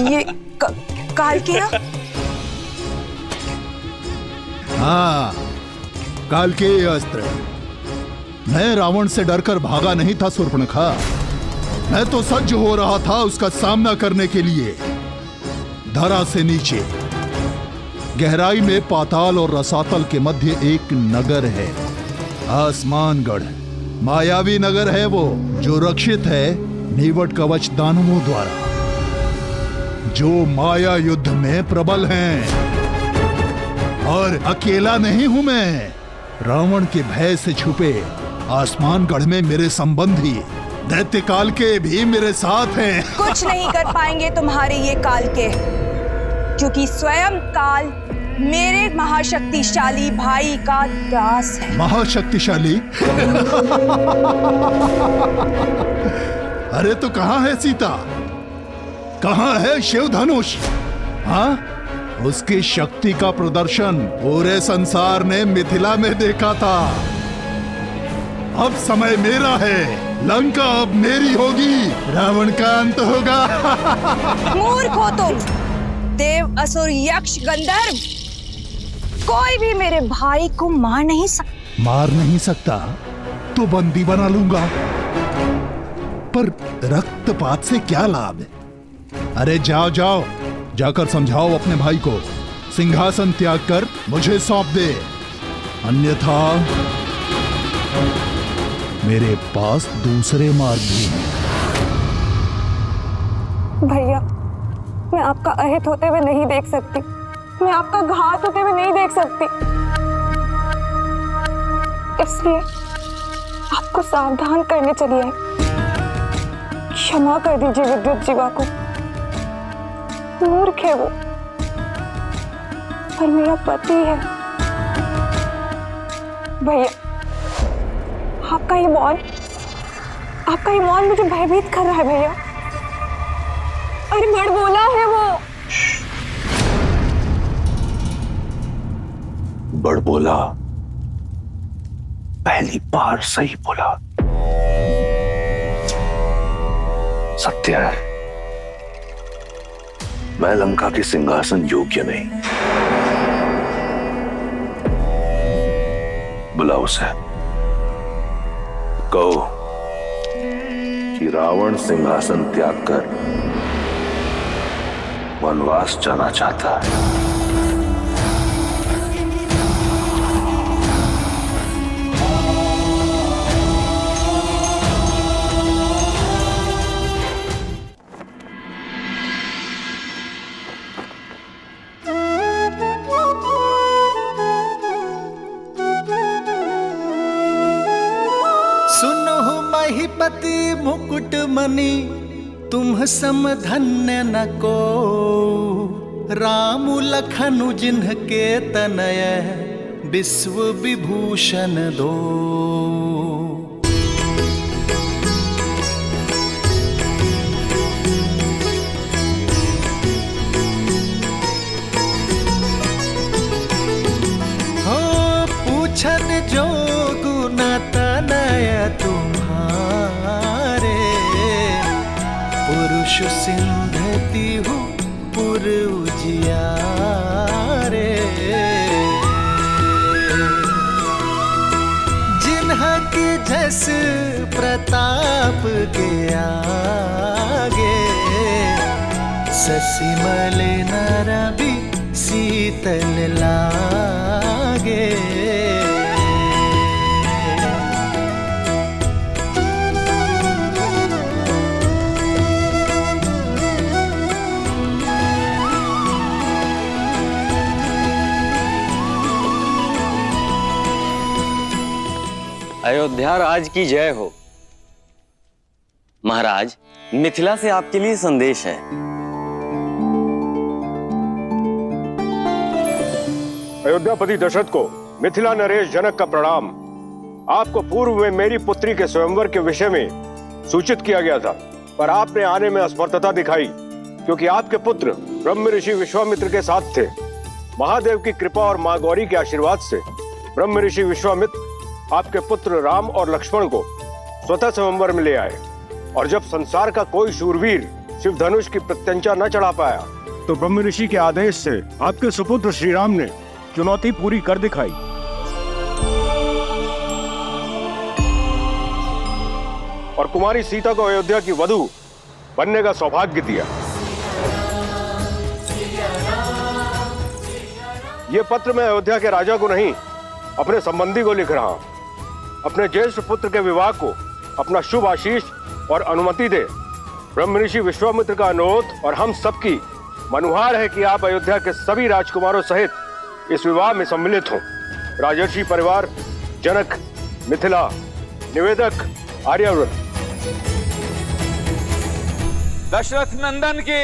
ये काल के? हाँ, काल के अस्त्र। मैं रावण से डरकर भागा नहीं था शूर्पणखा। मैं तो सज्ज हो रहा था उसका सामना करने के लिए। धरा से नीचे गहराई में पाताल और रसातल के मध्य एक नगर है, आसमानगढ़। मायावी नगर है वो, जो रक्षित है नीवट कवच दानवों द्वारा, जो माया युद्ध में प्रबल हैं। और अकेला नहीं हूं मैं। रावण के भय से छुपे आसमानगढ़ में मेरे संबंधी दैत्य काल के भी मेरे साथ हैं। कुछ नहीं कर पाएंगे तुम्हारे ये काल के, क्योंकि स्वयं काल मेरे महाशक्तिशाली भाई का दास है। महाशक्तिशाली? अरे तो कहां है सीता? कहां है शिव धनुष? हाँ, उसकी शक्ति का प्रदर्शन पूरे संसार ने मिथिला में देखा था। अब समय मेरा है, लंका अब मेरी होगी, रावण का अंत होगा। मूर्ख हो तुम, देव असुर यक्ष गंधर्व, कोई भी मेरे भाई को मार नहीं सकता। मार नहीं सकता तो बंदी बना लूंगा, पर रक्तपात से क्या लाभ है? अरे जाओ जाओ, जाकर समझाओ अपने भाई को, सिंहासन त्याग कर मुझे सौंप दे, अन्यथा मेरे पास दूसरे मार्ग भी हैं। भैया, मैं आपका अहित होते हुए नहीं देख सकती, मैं आपका घात होते हुए नहीं देख सकती, इसलिए आपको सावधान करने चली आई। क्षमा कर दीजिए विद्युत जीवा को, मूर्ख है वो, पर मेरा पति है। भैया, आपका ये मौन मुझे भयभीत कर रहा है भैया। अरे बड़बोला है वो। बड़बोला? पहली बार सही बोला। सत्य है, मैं लंका के सिंहासन योग्य नहीं। बुलाओ उसे, कहो कि रावण सिंहासन त्याग कर वनवास जाना चाहता है। महिपति मुकुट मणि तुम सम धन्य न को, राम लखनु जिन्हके तनय विश्व विभूषण दो। हो पूछन जो गुण तनय तुम्हारे, पुरुष सिंधति हूँ पुर उजियारे। जिन्हा के जस प्रताप के आगे, ससिमल नर भी शीतल लागे। अयोध्या राज की जय हो। महाराज, मिथिला से आपके लिए संदेश है। अयोध्यापति दशरथ को मिथिला नरेश जनक का प्रणाम। आपको पूर्व में मेरी पुत्री के स्वयंवर के विषय में सूचित किया गया था, पर आपने आने में असमर्थता दिखाई, क्योंकि आपके पुत्र ब्रह्म ऋषि विश्वामित्र के साथ थे। महादेव की कृपा और मां गौरी के आशीर्वाद से ब्रह्म ऋषि विश्वामित्र आपके पुत्र राम और लक्ष्मण को स्वतः स्वयंवर में ले आए, और जब संसार का कोई शूरवीर शिव धनुष की प्रत्यंचा न चढ़ा पाया, तो ब्रह्म ऋषि के आदेश से आपके सुपुत्र श्री राम ने चुनौती पूरी कर दिखाई। और कुमारी सीता को अयोध्या की वधू बनने का सौभाग्य दिया। ये पत्र मैं अयोध्या के राजा को नहीं, अपने संबंधी को लिख रहा हूं। अपने ज्येष्ठ पुत्र के विवाह को अपना शुभ आशीष और अनुमति दे। ब्रह्म ऋषि विश्वामित्र का अनुरोध और हम सबकी मनुहार है कि आप अयोध्या के सभी राजकुमारों सहित इस विवाह में सम्मिलित हों। राजर्षि परिवार, जनक, मिथिला, निवेदक, आर्यावर्त। दशरथ नंदन की,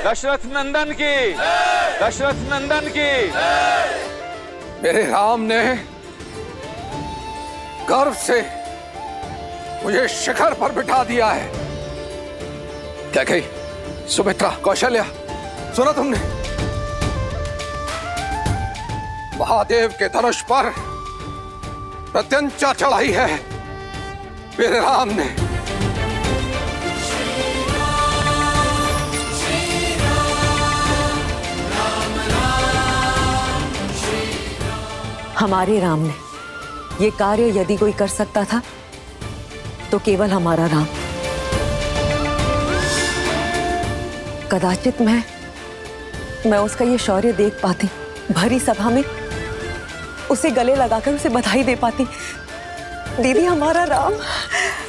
दशरथ नंदन की, दशरथ नंदन की। मेरे राम ने गर्व से मुझे शिखर पर बिठा दिया है। क्या कही सुमित्रा, कौशल्या, सुना तुमने? महादेव के धनुष पर प्रत्यंचा चढ़ाई है मेरे राम ने। हमारे राम ने ये कार्य यदि कोई कर सकता था तो केवल हमारा राम। कदाचित मैं उसका ये शौर्य देख पाती, भरी सभा में उसे गले लगाकर उसे बधाई दे पाती। दीदी हमारा राम,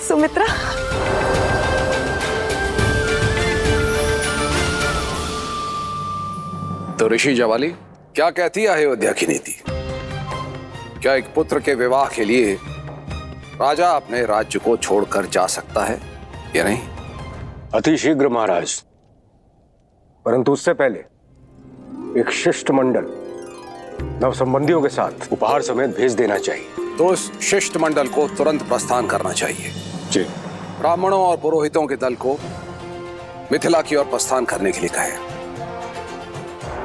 सुमित्रा। तो ऋषि जवाली, क्या कहती है अयोध्या की नीति? क्या एक पुत्र के विवाह के लिए राजा अपने राज्य को छोड़कर जा सकता है या नहीं? अति शीघ्र महाराज, परंतु उससे पहले एक शिष्टमंडल नवसंबंधियों के साथ उपहार समेत भेज देना चाहिए। तो उस शिष्टमंडल को तुरंत प्रस्थान करना चाहिए। जी। ब्राह्मणों और पुरोहितों के दल को मिथिला की ओर प्रस्थान करने के लिए कहें।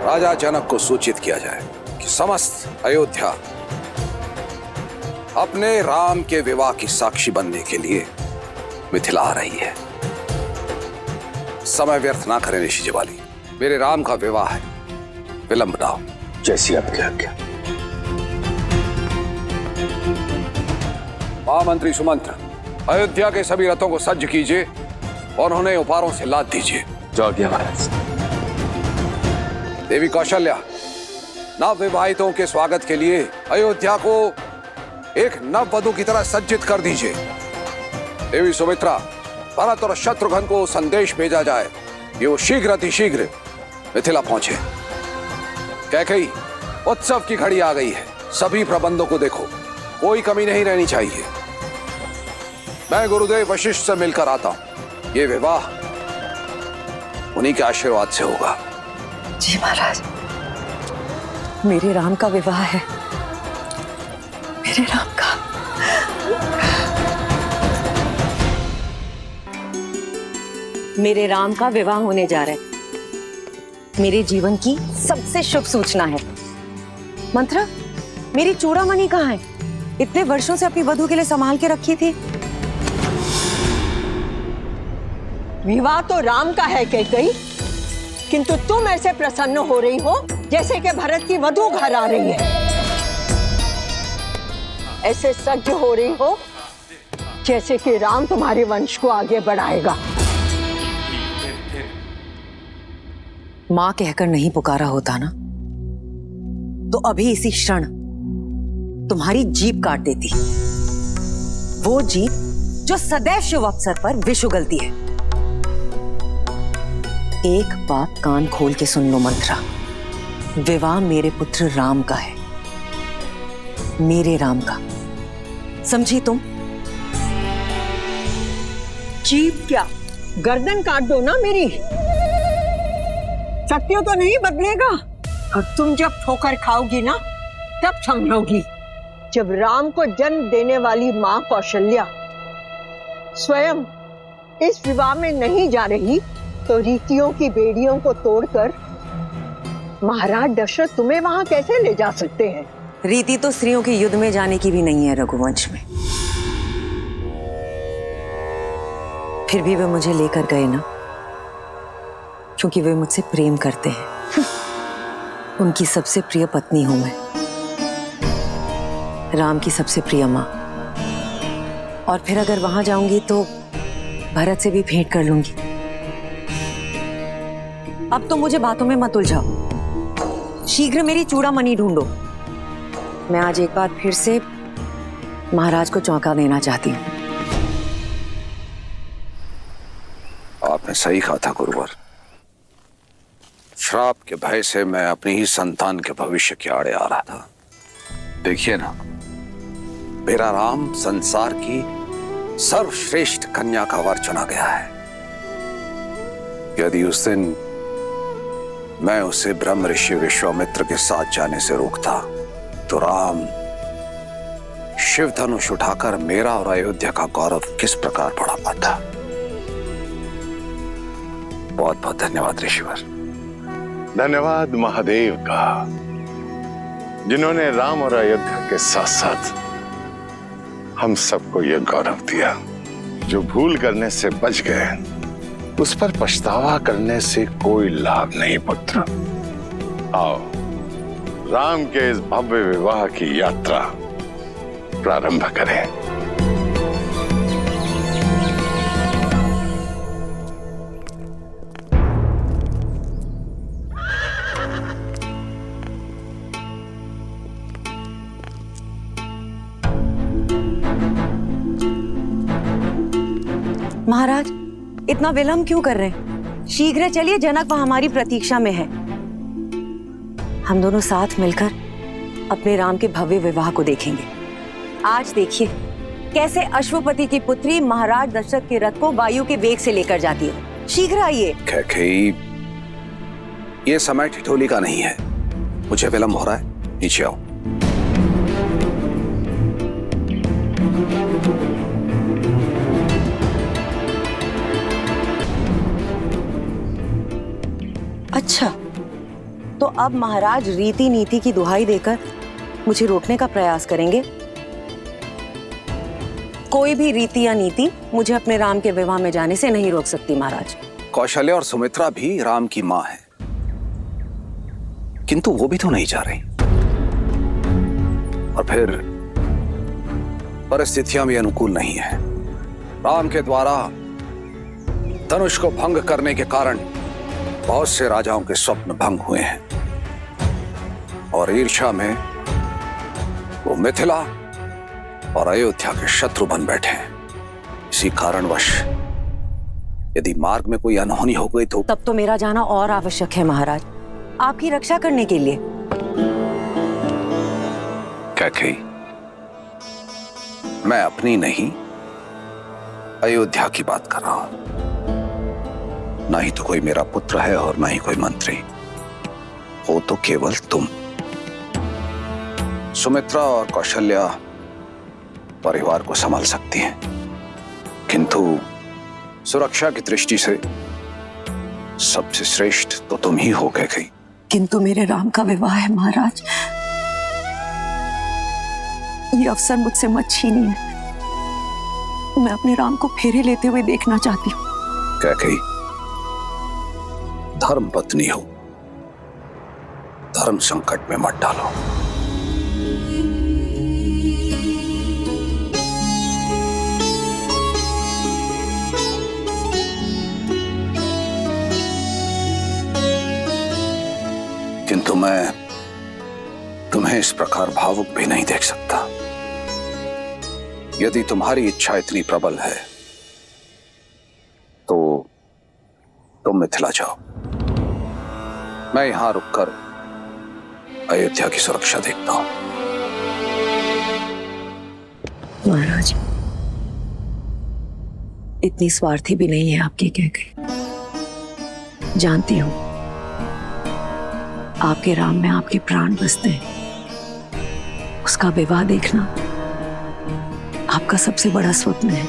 राजा जनक को सूचित किया जाए कि समस्त अयोध्या अपने राम के विवाह की साक्षी बनने के लिए मिथिला आ रही है। समय व्यर्थ ना करें ऋषि जवाली, मेरे राम का विवाह है, विलंब ना हो। जैसी आपकी आज्ञा। महामंत्री सुमंत्र, अयोध्या के सभी रथों को सज्ज कीजिए और उन्हें उपहारों से लाद दीजिए। जो गया महाराज। देवी कौशल्या, नव विवाहितों के स्वागत के लिए अयोध्या को एक नव वधु की तरह सज्जित कर दीजिए। देवी सुमित्रा, भरत और शत्रुघ्न को संदेश भेजा जाए कि वो शीघ्र अतिशीघ्र मिथिला पहुंचे। कैकेयी, उत्सव की घड़ी आ गई है, सभी प्रबंधों को देखो, कोई कमी नहीं रहनी चाहिए। मैं गुरुदेव वशिष्ठ से मिलकर आता हूं। ये विवाह उन्हीं के आशीर्वाद से होगा। जी महाराज, मेरे राम का विवाह है, मेरे राम का। मेरे राम का विवाह होने जा रहा है। मेरे जीवन की सबसे शुभ सूचना है। मंत्रा, मेरी चूड़ामणि कहाँ है? इतने वर्षों से अपनी वधु के लिए संभाल के रखी थी। विवाह तो राम का है कैकेयी, किंतु तुम ऐसे प्रसन्न हो रही हो जैसे कि भरत की वधु घर आ रही है। ऐसे सज्ज हो रही हो जैसे कि राम तुम्हारे वंश को आगे बढ़ाएगा। मां कहकर नहीं पुकारा होता ना, तो अभी इसी क्षण तुम्हारी जीभ काट देती। वो जीभ जो सदैव शुभ अवसर पर विष उगलती है। एक बात कान खोल के सुन लो मंत्रा, विवाह मेरे पुत्र राम का है, मेरे राम का। समझी तुम? जीभ क्या, गर्दन काट दो ना मेरी। सत्य तो नहीं बदलेगा, और तुम जब ठोकर खाओगी ना तब समझोगी। जब राम को जन्म देने वाली मां कौशल्या स्वयं इस विवाह में नहीं जा रही, तो रीतियों की बेड़ियों को तोड़कर महाराज दशरथ तुम्हें वहां कैसे ले जा सकते हैं? रीति तो स्त्रियों के युद्ध में जाने की भी नहीं है रघुवंश में। फिर भी वे मुझे लेकर गए ना, क्योंकि वे मुझसे प्रेम करते हैं। उनकी सबसे प्रिय पत्नी हूं मैं, राम की सबसे प्रिय मां। और फिर अगर वहां जाऊंगी तो भरत से भी भेंट कर लूंगी। अब तो मुझे बातों में मत उलझाओ, शीघ्र मेरी चूड़ामणि ढूंढो। मैं आज एक बार फिर से महाराज को चौंका देना चाहती हूँ। आपने सही कहा था गुरुवर। श्राप के भय से मैं अपनी ही संतान के भविष्य के आड़े आ रहा था। देखिए ना, मेरा राम संसार की सर्वश्रेष्ठ कन्या का वर चुना गया है। यदि उस दिन मैं उसे ब्रह्म ऋषि विश्वामित्र के साथ जाने से रोकता, तो राम शिव धनुष उठाकर मेरा और अयोध्या का गौरव किस प्रकार बढ़ा पाता। बहुत बहुत धन्यवाद ऋषिवर। धन्यवाद महादेव का, जिन्होंने राम और अयोध्या के साथ साथ हम सबको यह गौरव दिया। जो भूल करने से बच गए उस पर पछतावा करने से कोई लाभ नहीं पुत्र। आओ राम के इस भव्य विवाह की यात्रा प्रारंभ करें। महाराज, इतना विलंब क्यों कर रहे हैं? शीघ्र चलिए, जनक वहां हमारी प्रतीक्षा में है। हम दोनों साथ मिलकर अपने राम के भव्य विवाह को देखेंगे। आज देखिए कैसे अश्वपति की पुत्री महाराज दशरथ के रथ को वायु के वेग से लेकर जाती है। शीघ्र आइए। कैकेयी, ये समय ठिठोली का नहीं है, मुझे विलंब हो रहा है, नीचे आओ। अच्छा, तो अब महाराज रीति नीति की दुहाई देकर मुझे रोकने का प्रयास करेंगे। कोई भी रीति या नीति मुझे अपने राम के विवाह में जाने से नहीं रोक सकती महाराज। कौशल्या और सुमित्रा भी राम की मां है, किंतु वो भी तो नहीं जा रही। और फिर परिस्थितियां भी अनुकूल नहीं है। राम के द्वारा धनुष को भंग करने के कारण बहुत से राजाओं के स्वप्न भंग हुए हैं और ईर्ष्या में वो मिथिला और अयोध्या के शत्रु बन बैठे हैं। इसी कारणवश यदि मार्ग में कोई अनहोनी हो गई तो तब तो मेरा जाना और आवश्यक है महाराज, आपकी रक्षा करने के लिए। कैकेयी, मैं अपनी नहीं अयोध्या की बात कर रहा हूं। ना ही तो कोई मेरा पुत्र है और ना ही कोई मंत्री, हो तो केवल तुम। सुमित्रा और कौशल्या परिवार को संभाल सकती हैं, किंतु सुरक्षा की दृष्टि से सबसे श्रेष्ठ तो तुम ही हो गई। किंतु मेरे राम का विवाह है महाराज, ये अवसर मुझसे मत छीनिए। मैं अपने राम को फेरे लेते हुए देखना चाहती हूँ। कैकेयी, धर्म पत्नी हो, धर्म संकट में मत डालो। किंतु मैं तुम्हें इस प्रकार भावुक भी नहीं देख सकता। यदि तुम्हारी इच्छा इतनी प्रबल है तो तुम मिथिला जाओ, मैं यहां रुककर अयोध्या की सुरक्षा देखता हूं। महाराज, इतनी स्वार्थी भी नहीं है आपकी कैकेयी। जानती हूं आपके राम में आपके प्राण बसते हैं। उसका विवाह देखना आपका सबसे बड़ा स्वप्न है।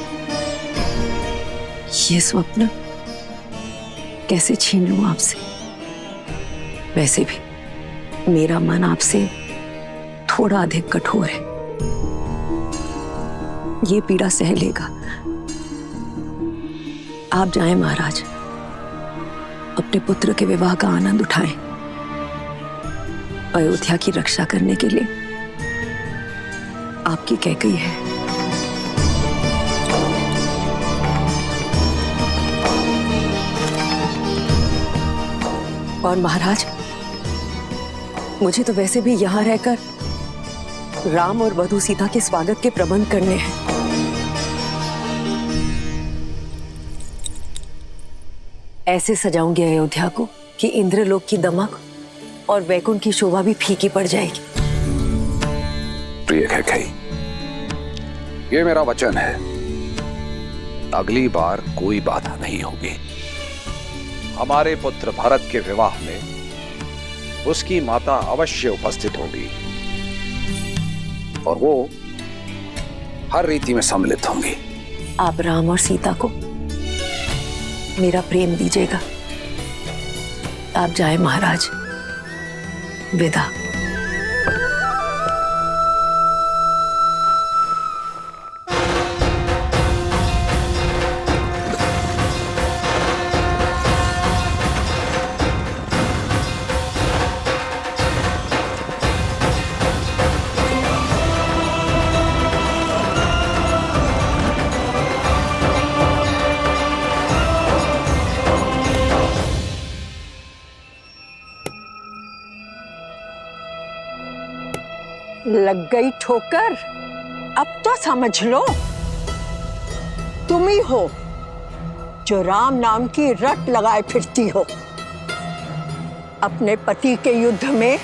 ये स्वप्न कैसे छीन लूं आपसे? वैसे भी मेरा मन आपसे थोड़ा अधिक कठोर है, ये पीड़ा सह लेगा। आप जाएं महाराज, अपने पुत्र के विवाह का आनंद उठाएं। अयोध्या की रक्षा करने के लिए आपकी कैकेयी है। और महाराज, मुझे तो वैसे भी यहां रहकर राम और वधू सीता के स्वागत के प्रबंध करने हैं। ऐसे सजाऊंगी अयोध्या को कि इंद्रलोक की दमक और वैकुंठ की शोभा भी फीकी पड़ जाएगी। प्रिय कैकेयी, ये मेरा वचन है, अगली बार कोई बाधा नहीं होगी। हमारे पुत्र भरत के विवाह में उसकी माता अवश्य उपस्थित होगी और वो हर रीति में सम्मिलित होंगी। आप राम और सीता को मेरा प्रेम दीजिएगा। आप जाए महाराज, विदा। लग गई ठोकर? अब तो समझ लो, तुम ही हो जो राम नाम की रट लगाए फिरती हो। अपने पति के युद्ध में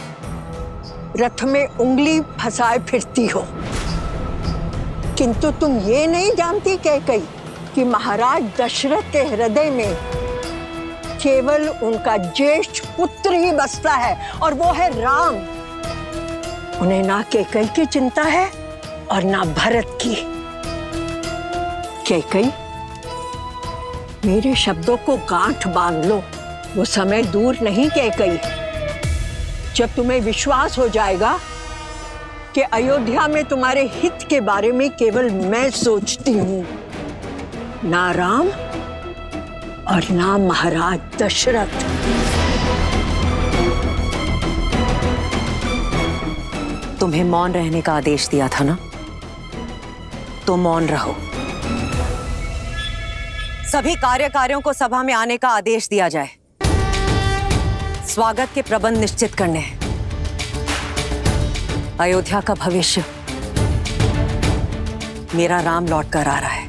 रथ में उंगली फंसाए फिरती हो, किंतु तुम ये नहीं जानती कैकई कि महाराज दशरथ के हृदय में केवल उनका ज्येष्ठ पुत्र ही बसता है, और वो है राम। उन्हें ना कैकई की चिंता है और ना भरत की। कैकई, मेरे शब्दों को गांठ बांध लो, वो समय दूर नहीं कैकई जब तुम्हें विश्वास हो जाएगा कि अयोध्या में तुम्हारे हित के बारे में केवल मैं सोचती हूं, ना राम और ना महाराज दशरथ। तुम्हें मौन रहने का आदेश दिया था ना, तो मौन रहो। सभी कार्यकारियों को सभा में आने का आदेश दिया जाए। स्वागत के प्रबंध निश्चित करने हैं। अयोध्या का भविष्य मेरा राम लौट कर आ रहा है।